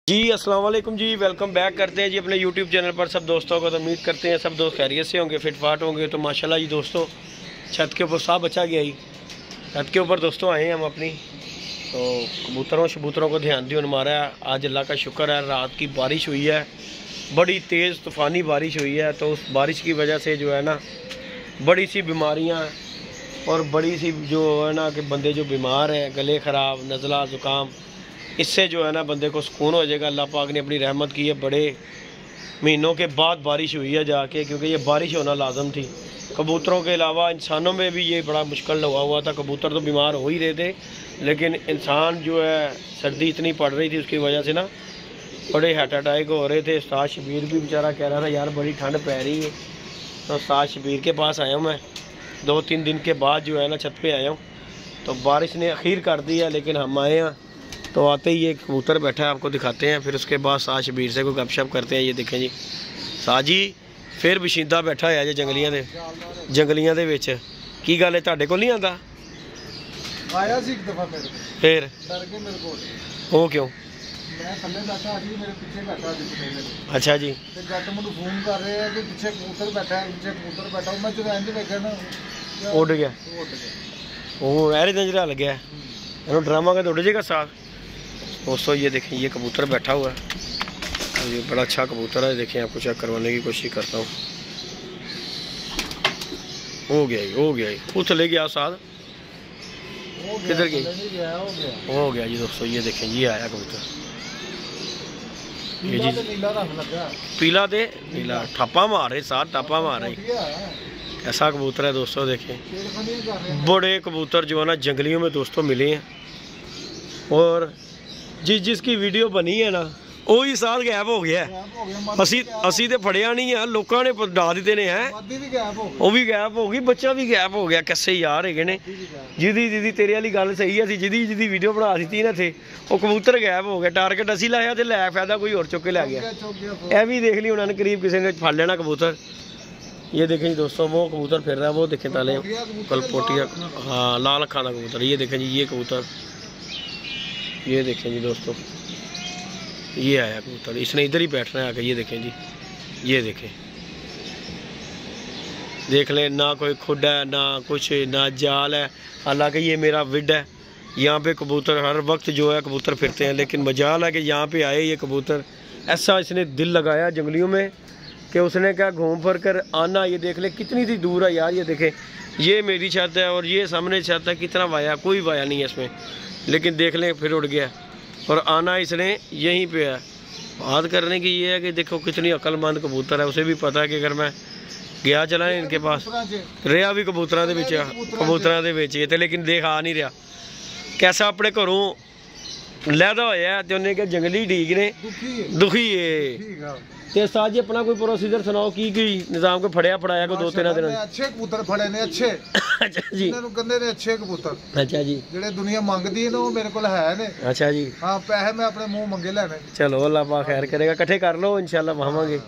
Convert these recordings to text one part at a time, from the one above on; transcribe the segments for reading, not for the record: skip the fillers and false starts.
जी अस्सलाम वालेकुम जी, welcome back करते हैं जी अपने यूट्यूब चैनल पर सब दोस्तों को। तो उम्मीद करते हैं सब दोस्त खैरियत से होंगे, फिटफाट होंगे। तो माशाल्लाह जी दोस्तों, छत के ऊपर साफ बचा गया ही। छत के ऊपर दोस्तों आए हैं हम अपनी, तो कबूतरों को ध्यान दियो हमारा। आज अल्लाह का शुक्र है, रात की बारिश हुई है, बड़ी तेज़ तूफ़ानी बारिश हुई है। तो उस बारिश की वजह से जो है ना, बड़ी सी बीमारियाँ और बड़ी सी जो है ना कि बंदे जो बीमार हैं, गले ख़राब, नज़ला, ज़ुकाम, इससे जो है ना बंदे को सुकून हो जाएगा। अल्लाह पाक ने अपनी रहमत की है, बड़े महीनों के बाद बारिश हुई है जाके, क्योंकि ये बारिश होना लाजम थी। कबूतरों के अलावा इंसानों में भी ये बड़ा मुश्किल लगा हुआ था। कबूतर तो बीमार हो ही रहे थे, लेकिन इंसान जो है, सर्दी इतनी पड़ रही थी, उसकी वजह से ना बड़े हार्ट अटैक हो रहे थे। उस्ताद शबीर भी बेचारा कह रहा था यार बड़ी ठंड पै रही है। तो उस्ताद शबीर के पास आया हूँ मैं, 2-3 दिन के बाद जो है ना छत पे आया हूँ। तो बारिश ने अखीर कर दी है, लेकिन हम आए हैं तो आते ही एक कबूतर बैठा है, आपको दिखाते हैं। फिर उसके बाद साज शबीर से कोई गपशप करते हैं। ये देखें जी, साजी फिर बशिंदा बैठा है जी जंगलियां दे विच। की गल है, तुहाडे कोल नहीं आंदा? आया सी एक दफा मेरे फिर डर के मेरे को वो क्यों? मैं थल्ले बैठा सी, मेरे पीछे बैठा सी मेरे। अच्छा जी। ते जट मैनू फोन कर रहे हैं कि पीछे कबूतर बैठा है, पीछे कबूतर बैठा। मैं जब इंज वेखिया ना, उड़ गया वो, ऐरे नजरा लग गया। इन्हों ड्रामा का तो उड़ जाएगा साथ। दोस्तों ये देखें, ये कबूतर बैठा हुआ है, ये बड़ा अच्छा कबूतर है। देखें, आपको चेक करवाने की कोशिश करता हूँ। हो गया उठ ले गया साथ। किधर गई? हो गया जी दोस्तों, ये देखें, ये आया कबूतर। ये जी पीला दे नीला ठप्पा मार रहे, साथ टप्पा मार रहे। ऐसा कबूतर है दोस्तों। देखें, बड़े कबूतर जो है ना जंगलियों में दोस्तों मिले हैं, और जिसकी वीडियो बनी है ना वो ही साथ गैप हो गया। असी तो फड़िया नहीं है, लोगों ने डा दिते ने हैं, वो भी गैप हो गई, बच्चा भी गैप हो गया। किसे यार है ने जिदी तेरे वाली गल सही है, जिदी वीडियो बना दी ना थे, वो कबूतर गैप हो गया। टारगेट असी लाया तो लै फायदा कोई और चुक के लै गया। यह भी देख ली उन्होंने, करीब किसी ने फड़ लेना कबूतर। ये देखें जी दोस्तों, वो कबूतर फिर रहा है, वो देखें ताले कलपोटिया, हाँ लाल अखा का कबूतर। ये देखें जी, ये कबूतर, ये देखें जी दोस्तों, ये आया कबूतर, इसने इधर ही बैठना है आके। ये देखें जी, ये देखें, देख लें, ना कोई खुड है, ना कुछ, ना जाल है। हालांकि ये मेरा विड है, यहाँ पे कबूतर हर वक्त जो है कबूतर फिरते हैं, लेकिन मजाल है कि यहाँ पे आए ये कबूतर। ऐसा इसने दिल लगाया जंगलियों में कि उसने क्या घूम फिर कर आना। ये देख ले कितनी सी दूर है यार। ये देखें, ये मेरी छत है और ये सामने छत है, कितना वाया, कोई वाया नहीं है इसमें, लेकिन देख लें फिर उड़ गया। और आना इसने यहीं पे है। बात करने की ये है कि देखो कितनी अक्लमंद कबूतर है। उसे भी पता है कि अगर मैं गया चला इनके पास, रहा भी कबूतरां दे विच ते, लेकिन देख आ नहीं रहा। कैसा अपने घरों लैदा होया ते उन्हें क्या जंगली ठीक ने, दुखी है। ते साज अपना कोई प्रोसीजर सुनाओ, की निजाम को फड़िया फड़ाया को 2-3 दिन? अच्छे कबूतर फड़े ने, अच्छे। अच्छा जी, इन्होंने कहंदे ने अच्छे कबूतर। अच्छा जी, जेड़े दुनिया मंगदी है ना, वो मेरे कोल है ने। अच्छा जी, हां, पैसे मैं अपने मुंह मंगे लेने। चलो अल्लाह पाक खैर करेगा, इकट्ठे कर लो इंशाल्लाह पावांगे।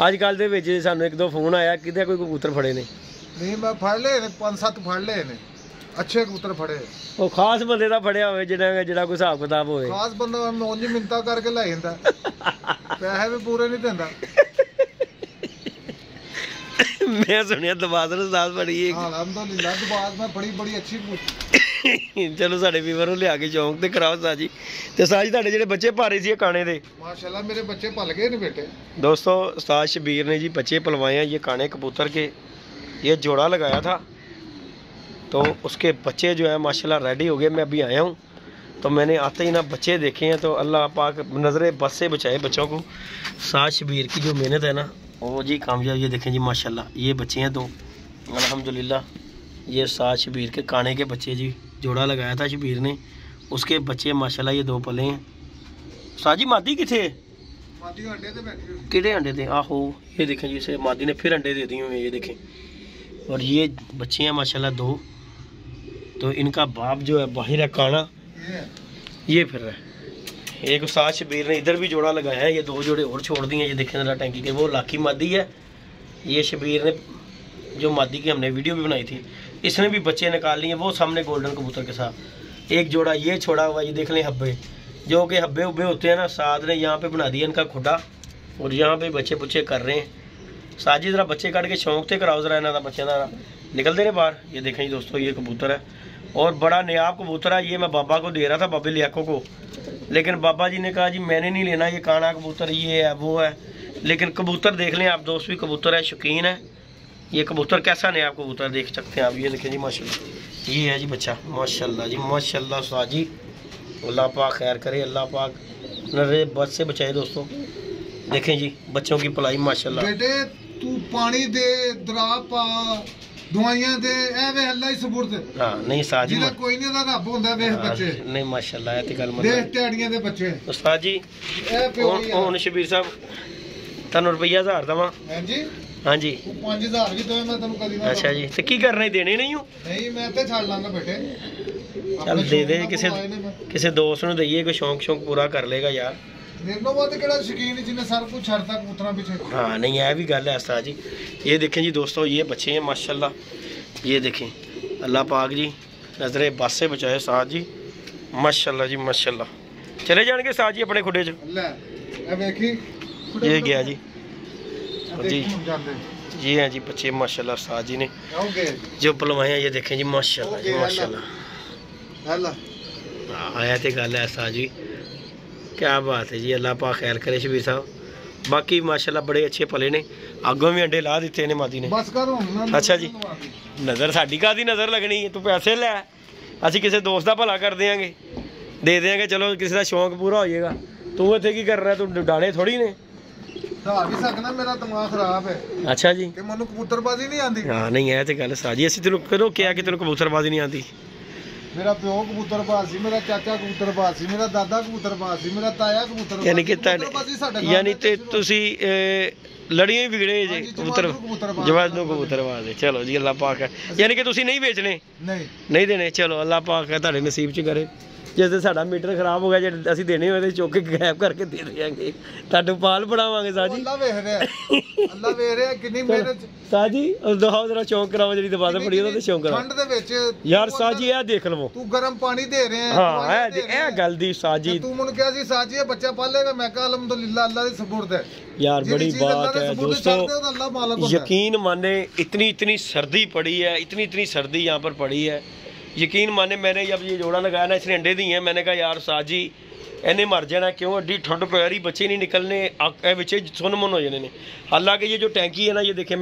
अजकल दे विच सानू 1-2 फोन आया कि कोई कबूतर फड़े ने। नहीं, मैं फड़ ले ने, 5-7 फड़ ले ने, अच्छे कबूतर फड़े। वो खास बंदे दा फड़िया होवे, जेड़ा कोई हिसाब किताब होवे। खास बंदा मैं उंज मिंता करके ले जांदा, पैसे भी पूरे नहीं देंदा। मैं सुनिया दबाद उस्ताद बड़ी है। अल्हम्दुलिल्लाह, दबाद में बड़ी अच्छी। चलो साडे वीवर नु लिया के चौंक ते कराओ साजी। ते साजी तुहाडे जेडे बच्चे पारे सी काने दे, माशाल्लाह मेरे बच्चे पल गए ने बेटे। दोस्तों उस्ताद शबीर ने जी बच्चे पलवाए हैं, ये काने कबूतर के। ये जोड़ा लगाया था, तो उसके बच्चे जो है माशाल्लाह रेडी हो गए। मैं अभी आया हूँ, तो मैंने आते ही ना बच्चे देखे हैं, तो अल्लाह पाक नज़रे बस से बचाए बच्चों को। साज शबीर की जो मेहनत है ना, वो जी कामयाब। ये देखें जी माशाल्लाह, ये बच्चे हैं 2 अल्हम्दुलिल्लाह। ये साज शबीर के काने के बच्चे जी, जोड़ा लगाया था शबीर ने, उसके बच्चे माशाल्लाह ये 2 पले हैं। साजी मादी किथे? मादी अंडे ते बैठी हुई। किहड़े अंडे ते? आहो, ये देखें जी, इसे मादी ने फिर अंडे दे दिए हुए हैं, ये देखें। और ये बच्चे हैं माशाल्लाह 2। तो इनका बाप जो है बाहर है काना, ये फिर रहा है। एक उस्ताद शबीर ने इधर भी जोड़ा लगाया है, ये 2 जोड़े और छोड़ दिए हैं। ये देखें जरा टैंकी के, वो लाखी मादी है। ये शबीर ने जो मादी की हमने वीडियो भी बनाई थी, इसने भी बच्चे निकाल लिए, वो सामने गोल्डन कबूतर के साथ। एक जोड़ा ये छोड़ा हुआ, ये देख लें हब्बे, जो कि हब्बे उब्बे होते हैं ना, साद ने यहाँ पे बना दिया इनका खुडा और यहाँ पे बच्चे बुच्चे कर रहे हैं। साजी जरा बच्चे काट के शौक से कराओ जरा इन्हों का, बच्चों का निकलते रहे बाहर। ये देखें जी दोस्तों, ये कबूतर है और बड़ा नयाब कबूतर है। ये मैं बाबा को दे रहा था, बाबे लियाको को, लेकिन बाबा जी ने कहा जी मैंने नहीं लेना, ये काना कबूतर ये है वो है। लेकिन कबूतर देख लें आप दोस्त, भी कबूतर है, शौकीन है। ये कबूतर कैसा नयाब कबूतर देख सकते हैं आप। ये देखें जी माशाल्लाह, ये है जी बच्चा, माशाल्लाह जी माशाल्लाह। साजी अल्लाह पाक खैर करे, अल्लाह पाक नरे बस से बचाए दोस्तों। देखें जी बच्चों की पलाई माशाल्लाह। बेटे तू पानी दे, दरा पा, दवाइयां दे, ए वे अल्लाह ही सुपुर्द। हां नहीं साजी जिला कोई नहीं दा रब हुंदा वे बच्चे। नहीं माशाल्लाह है ते गल मन देख टेड़ियां दे बच्चे। उस्ताद जी ए प्यो हुन शबीर साहब तनु रुपया 1000 दवा। हां जी हां जी 5000 भी दोए मैं तनु कदी ना। अच्छा जी ते की करना ही, देने नहीं हो? नहीं मैं ते छाड़ लांगा बेटे। चल दे दे किसी दोस्त ਨੂੰ ਦਈਏ, ਕੋਈ शौक पूरा कर लेगा यार। देखो वो तो केड़ा शौकीन है जिन्हें सब कुछ छड़ता कबूतरा पीछे। हाँ नहीं है भी गल है उस्ताद जी। ये देखें जी दोस्तों, ये बच्चे हैं माशाल्लाह। ये देखें अल्लाह पाक जी नजरे बस से बचाए साथ जी, माशाल्लाह जी माशाल्लाह। चले जाएंगे साथ जी अपने खुडे च। ले ए देखी ये गया जी जी जाते ये हैं जी बच्चे माशाल्लाह साथ जी ने ओके जो पलवाए हैं। ये देखें जी माशाल्लाह जी माशाल्लाह। अल्लाह आया तो गल है साथ जी, क्या बात है जी, अल्लाह पाक खैर करे शबीर साहब। बाकी माशाल्लाह बड़े अच्छे पले ने, आगों भी अंडे ला दिते ने मादी ने। बस करो ना। अच्छा जी नज़र साडी कादी नज़र लगनी, तू पैसे लै, असीं किसी दोस्त का भला कर देंगे, दे देंगे, चलो किसी का शौक पूरा हो जाएगा। तू इत्थे की कर रहा है, तू डाणे थोड़ी ने धा भी सकना, मेरा दिमाग खराब है। अच्छा जी कि मैनू कबूतरबाजी नहीं आती। हाँ नहीं है तो गल साजी, असीं तेनों कदों कहा कि तेनों कबूतरबाजी नहीं आती? मेरा प्यो कबूतरबाज सी, मेरा चाचा कबूतरबाज सी, मेरा दादा कबूतरबाज सी, मेरा ताया कबूतरबाज। यानी कि कबूतरबाजी साडे घर यानी ते में तुसी लड़ियां ही बिगड़े जे कबूतर जवाब दो कबूतरबाज है। चलो जी अल्लाह पाक है, यानी कि तुसी नहीं बेचने नहीं देने। चलो अल्लाह पाक है तुहाडे नसीब च करे। जिस दिन साडा मीटर खराब हो गया, जे असीं देने होए ते चुक के गैप करके दे देंगे, तुहाडू पाल बनावांगे साजी। अल्लाह वेख रहा है, अल्लाह वेख रहा है कितनी मेहनत साजी। और दोहाओ जरा चौंक कराओ, जी दबाद पड़ी ओदा ते चौंक कराओ ठंड दे विच यार साजी। ए देख लवो तू गर्म पानी दे रहे हैं। हां ए गल दी साजी। तू मुन क्या सी साजी ये बच्चा पालेगा, मैं कहा अल्हम्दुलिल्लाह अल्लाह दी सुपुर्द है यार। बड़ी बात है दोस्तों, अल्लाह मालिक होता है। यकीन माने इतनी सर्दी पड़ी है, इतनी सर्दी यहाँ पर पड़ी है। यकीन माने मैंने जब ये जोड़ा लगाया ना, इसने अंडे दिए हैं, मैंने कहा यार साजी इन्हें मर जाना, क्यों एड्डी ठंड पै रही, बच्चे नहीं निकलने, बच्चे सुन मुन हो जाने। हालांकि ये जो टैंकी है ना, ये देखे